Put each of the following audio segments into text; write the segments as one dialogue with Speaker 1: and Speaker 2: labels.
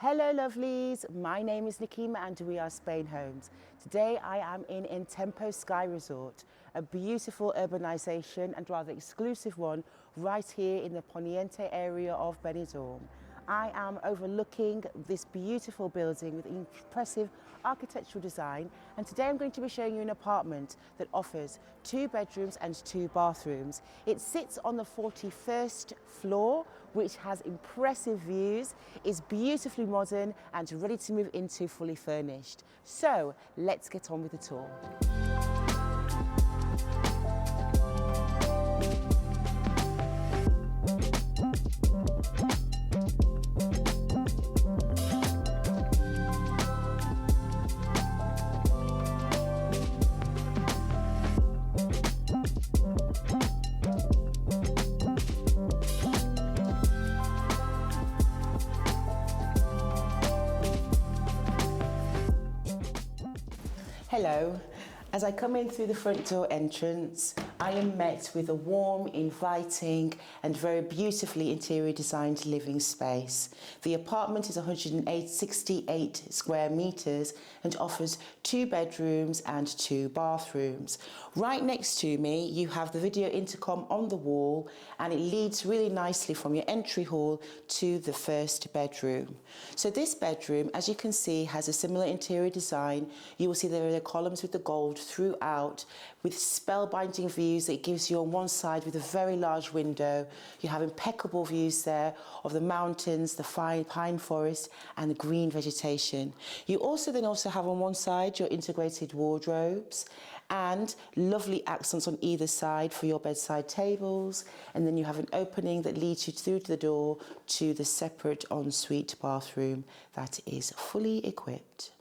Speaker 1: Hello lovelies, my name is Nikima and we are Spainhomes. Today I am in Intempo Sky Resort, a beautiful urbanisation and rather exclusive one right here in the Poniente area of Benidorm. I am overlooking this beautiful building with impressive architectural design, and today I'm going to be showing you an apartment that offers 2 bedrooms and 2 bathrooms. It sits on the 41st floor, which has impressive views, is beautifully modern and ready to move into fully furnished. So let's get on with the tour. Hello. As I come in through the front door entrance, I am met with a warm, inviting and very beautifully interior designed living space. The apartment is 168 square metres and offers 2 bedrooms and 2 bathrooms. Right next to me you have the video intercom on the wall, and it leads really nicely from your entry hall to the first bedroom. So this bedroom, as you can see, has a similar interior design. You will see there are the columns with the gold throughout, with spellbinding views that it gives you on one side with a very large window. You have impeccable views there of the mountains, the fine pine forest and the green vegetation. You also have on one side your integrated wardrobes and lovely accents on either side for your bedside tables, and then you have an opening that leads you through to the door to the separate ensuite bathroom that is fully equipped.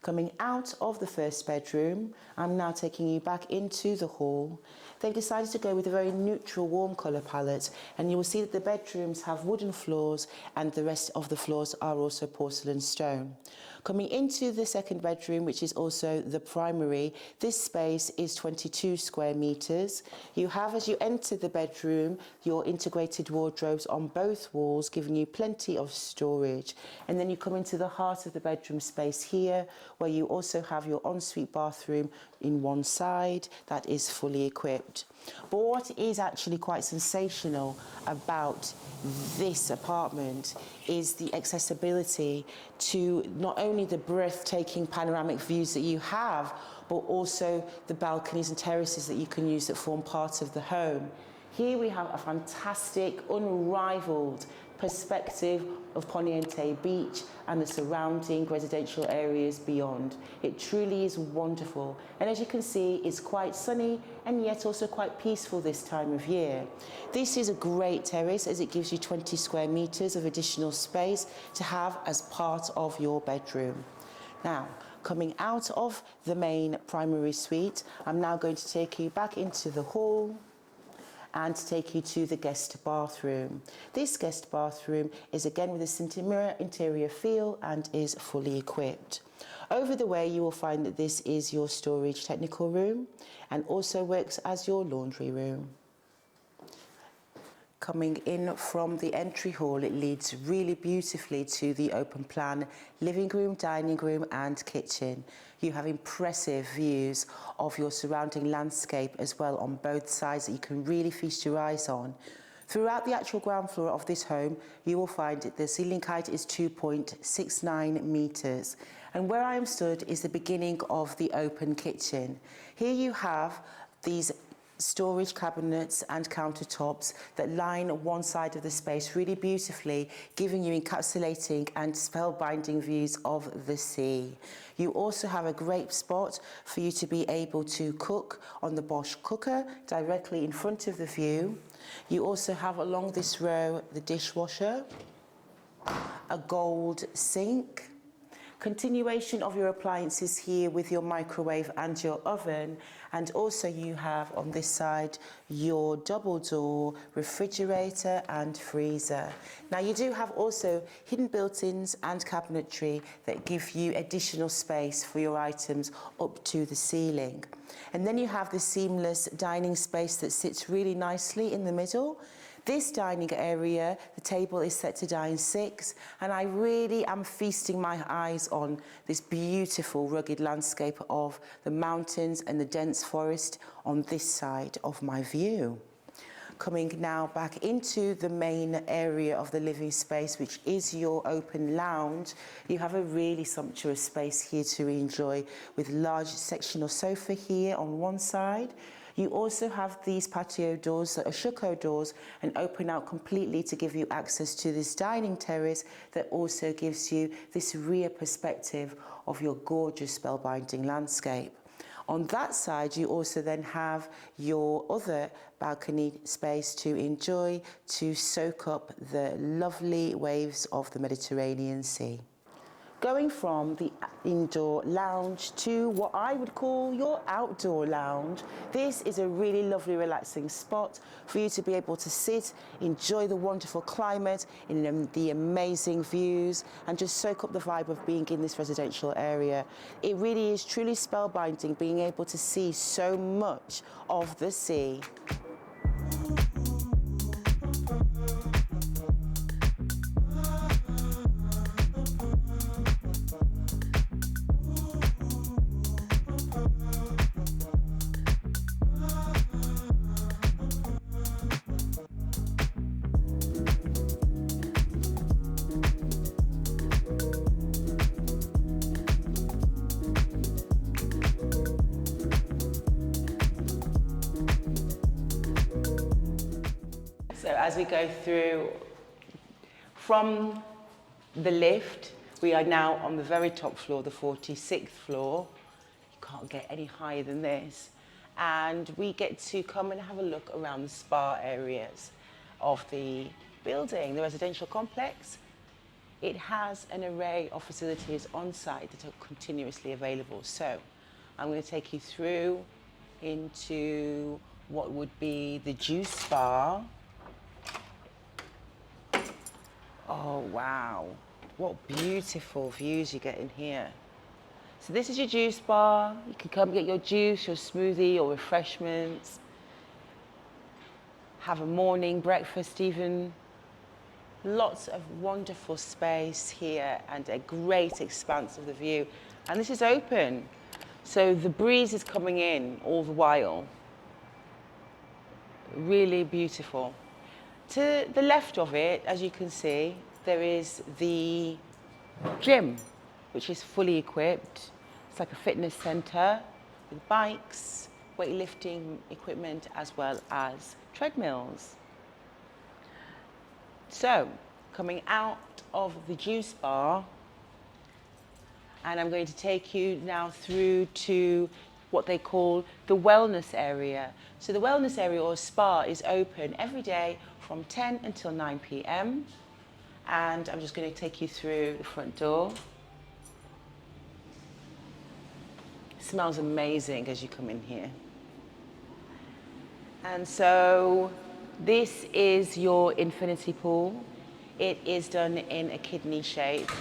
Speaker 1: Coming out of the first bedroom, I'm now taking you back into the hall. They've decided to go with a very neutral warm colour palette, and you will see that the bedrooms have wooden floors and the rest of the floors are also porcelain stone. Coming into the second bedroom, which is also the primary, this space is 22 square metres. You have, as you enter the bedroom, your integrated wardrobes on both walls, giving you plenty of storage. And then you come into the heart of the bedroom space here, where you also have your ensuite bathroom in one side that is fully equipped. But what is actually quite sensational about this apartment is the accessibility to not only the breathtaking panoramic views that you have, but also the balconies and terraces that you can use that form part of the home. Here we have a fantastic, unrivaled perspective of Poniente Beach and the surrounding residential areas beyond. It truly is wonderful, and as you can see, it's quite sunny and yet also quite peaceful this time of year. This is a great terrace as it gives you 20 square metres of additional space to have as part of your bedroom. Now, coming out of the main primary suite, I'm now going to take you back into the hall and take you to the guest bathroom. This guest bathroom is again with a similar interior feel and is fully equipped. Over the way you will find that this is your storage technical room and also works as your laundry room. Coming in from the entry hall, it leads really beautifully to the open plan living room, dining room and kitchen. You have impressive views of your surrounding landscape as well on both sides that you can really feast your eyes on. Throughout the actual ground floor of this home, you will find the ceiling height is 2.69 metres. And where I am stood is the beginning of the open kitchen. Here you have these storage cabinets and countertops that line one side of the space really beautifully, giving you encapsulating and spellbinding views of the sea. You also have a great spot for you to be able to cook on the Bosch cooker directly in front of the view. You also have along this row the dishwasher, a gold sink, continuation of your appliances here with your microwave and your oven, and also you have on this side your double door refrigerator and freezer. Now you do have also hidden built-ins and cabinetry that give you additional space for your items up to the ceiling. And then you have the seamless dining space that sits really nicely in the middle. This dining area, the table is set to dine 6, and I really am feasting my eyes on this beautiful rugged landscape of the mountains and the dense forest on this side of my view. Coming now back into the main area of the living space, which is your open lounge, you have a really sumptuous space here to enjoy with large sectional sofa here on one side. You also have these patio doors that are stucco doors and open out completely to give you access to this dining terrace that also gives you this rear perspective of your gorgeous spellbinding landscape. On that side, you also then have your other balcony space to enjoy, to soak up the lovely waves of the Mediterranean Sea. Going from the indoor lounge to what I would call your outdoor lounge, this is a really lovely relaxing spot for you to be able to sit, enjoy the wonderful climate, in the amazing views, and just soak up the vibe of being in this residential area. It really is truly spellbinding being able to see so much of the sea. So as we go through from the lift, we are now on the very top floor, the 46th floor. You can't get any higher than this. And we get to come and have a look around the spa areas of the building, the residential complex. It has an array of facilities on site that are continuously available. So I'm going to take you through into what would be the juice spa. Oh, wow. What beautiful views you get in here. So this is your juice bar. You can come get your juice, your smoothie, your refreshments. Have a morning breakfast even. Lots of wonderful space here and a great expanse of the view. And this is open, so the breeze is coming in all the while. Really beautiful. To the left of it, as you can see, there is the gym, which is fully equipped. It's like a fitness center with bikes, weightlifting equipment, as well as treadmills. So, coming out of the juice bar, and I'm going to take you now through to what they call the wellness area. So the wellness area or spa is open every day from 10 until 9 p.m. And I'm just going to take you through the front door. It smells amazing as you come in here. And so this is your infinity pool. It is done in a kidney shape,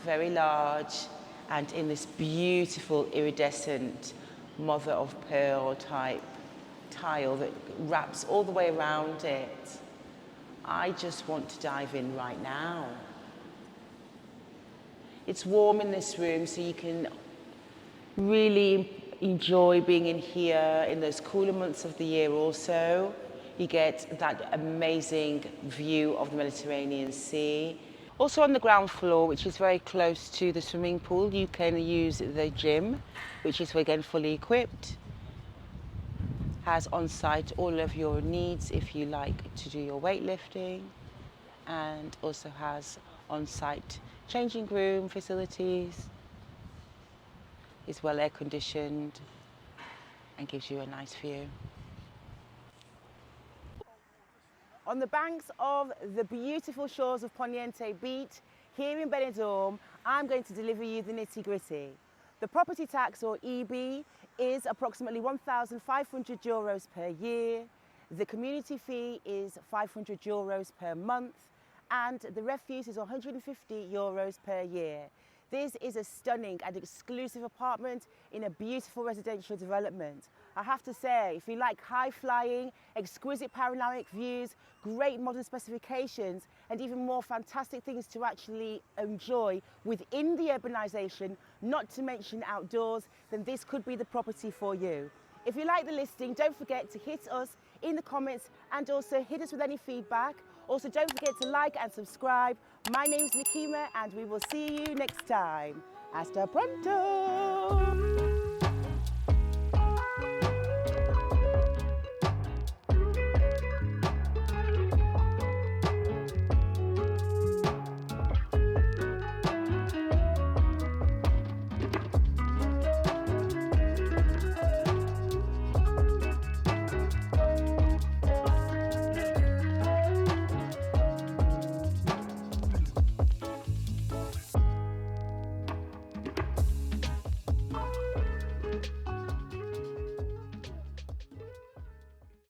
Speaker 1: very large, and in this beautiful iridescent mother of pearl type tile that wraps all the way around it. I just want to dive in right now. It's warm in this room, so you can really enjoy being in here in those cooler months of the year also. You get that amazing view of the Mediterranean Sea. Also on the ground floor, which is very close to the swimming pool, you can use the gym, which is again fully equipped. Has on site all of your needs if you like to do your weightlifting, and also has on site changing room facilities. It's well air conditioned and gives you a nice view. On the banks of the beautiful shores of Poniente Beach, here in Benidorm, I'm going to deliver you the nitty-gritty. The property tax, or EB, is approximately €1,500 per year. The community fee is €500 per month, and the refuse is €150 per year. This is a stunning and exclusive apartment in a beautiful residential development. I have to say, if you like high-flying, exquisite panoramic views, great modern specifications, and even more fantastic things to actually enjoy within the urbanisation, not to mention outdoors, then this could be the property for you. If you like the listing, don't forget to hit us in the comments and also hit us with any feedback. Also, don't forget to like and subscribe. My name is Nikima and we will see you next time. Hasta pronto!